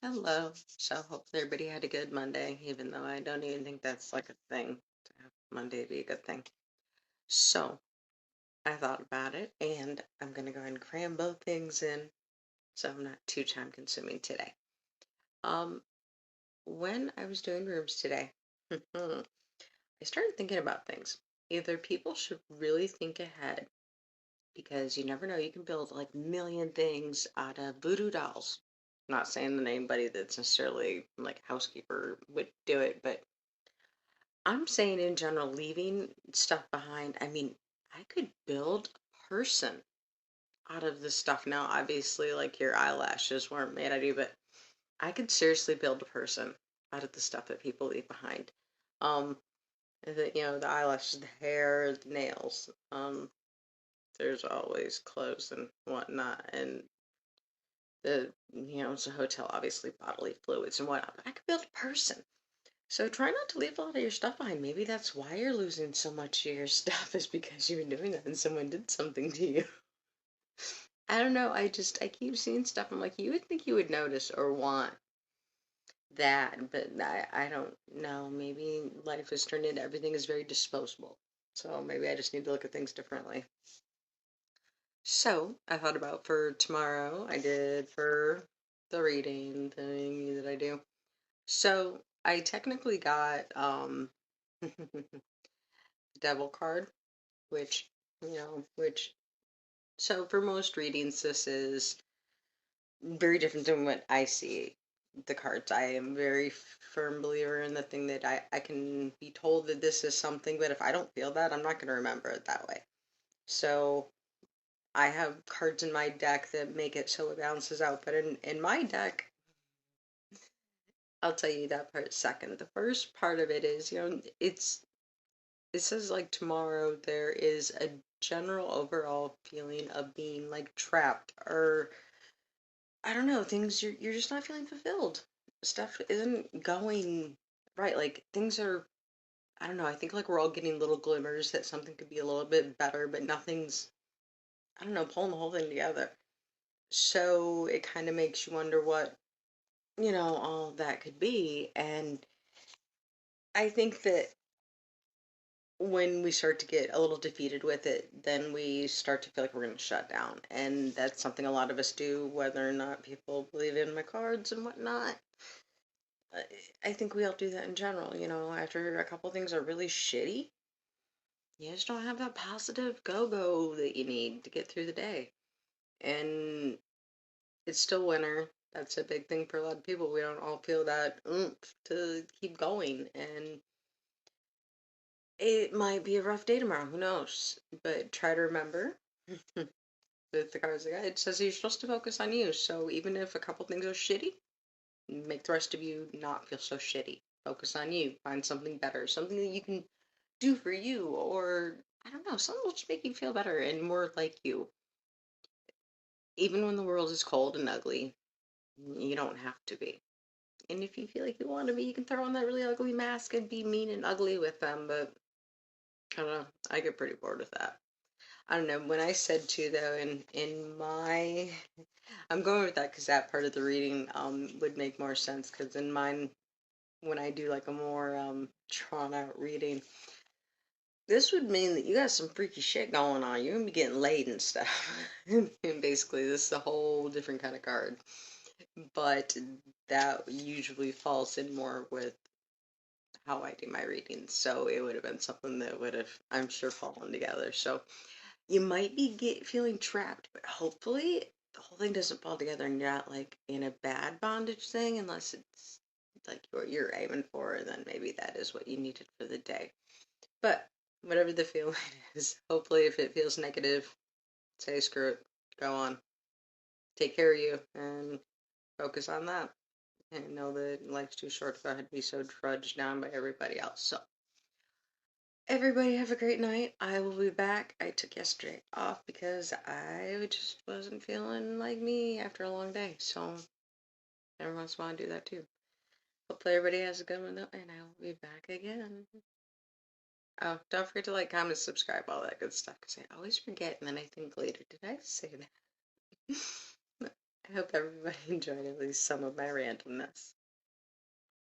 Hello. So hopefully everybody had a good Monday, even though I don't even think that's like a thing to have Monday be a good thing. So I thought about it and I'm gonna go ahead and cram both things in so I'm not too time consuming today. Um, when I was doing rooms today, I started thinking about things. Either people should really think ahead because you never know, you can build like a million things out of voodoo dolls. Not saying that anybody that's necessarily like housekeeper would do it, but I'm saying in general, leaving stuff behind. I mean, I could build a person out of this stuff now. Obviously, like your eyelashes weren't made out of you, but I could seriously build a person out of the stuff that people leave behind. Um, the eyelashes, the hair, the nails. There's always clothes and whatnot, and it's a hotel, obviously bodily fluids and whatnot. But I could build a person. So try not to leave a lot of your stuff behind. Maybe that's why you're losing so much of your stuff is because you've been doing that and someone did something to you. I don't know. I keep seeing stuff. I'm like, you would think you would notice or want that, but I don't know. Maybe life has turned into everything is very disposable. So maybe I just need to look at things differently. So I thought about for tomorrow, I did for the reading thing that I do. So I technically got devil card, which, so for most readings, this is very different than what I see the cards. I am very firm believer in the thing that I can be told that this is something, but if I don't feel that, I'm not going to remember it that way. So I have cards in my deck that make it so it balances out. But in my deck, I'll tell you that part second. The first part of it is, it says like tomorrow there is a general overall feeling of being like trapped or I don't know, things you're just not feeling fulfilled. Stuff isn't going right. Like things are I don't know, I think like we're all getting little glimmers that something could be a little bit better, but nothing's I don't know, pulling the whole thing together. So it kind of makes you wonder what, all that could be. And I think that when we start to get a little defeated with it, then we start to feel like we're going to shut down. And that's something a lot of us do, whether or not people believe in my cards and whatnot. I I think we all do that in general. After a couple things are really shitty, you just don't have that positive go that you need to get through the day. And it's still winter. That's a big thing for a lot of people. We don't all feel that oomph to keep going. And it might be a rough day tomorrow. Who knows? But try to remember that the cards it says you're supposed to focus on you. So even if a couple things are shitty, make the rest of you not feel so shitty. Focus on you. Find something better. Something that you can do for you. Or, I don't know, something will just make you feel better and more like you. Even when the world is cold and ugly, you don't have to be. And if you feel like you want to be, you can throw on that really ugly mask and be mean and ugly with them. But I don't know. I get pretty bored with that. I don't know. When I said to though, in my, I'm going with that because that part of the reading would make more sense. Because in mine, when I do like a more drawn out reading, this would mean that you got some freaky shit going on. You're gonna be getting laid and stuff. And basically, this is a whole different kind of card. But that usually falls in more with how I do my readings. So it would have been something that would have, I'm sure, fallen together. So you might be feeling trapped, but hopefully the whole thing doesn't fall together and you're not like in a bad bondage thing unless it's like what you're aiming for, and then maybe that is what you needed for the day. But whatever the feeling is, hopefully if it feels negative, say screw it, go on, take care of you, and focus on that. And know that life's too short to go ahead and be so trudged down by everybody else. So everybody have a great night. I will be back. I took yesterday off because I just wasn't feeling like me after a long day. So every once in a while I do that too. Hopefully everybody has a good one though, and I will be back again. Oh, don't forget to like, comment, subscribe, all that good stuff, because I always forget and then I think later, did I say that? I hope everybody enjoyed at least some of my randomness.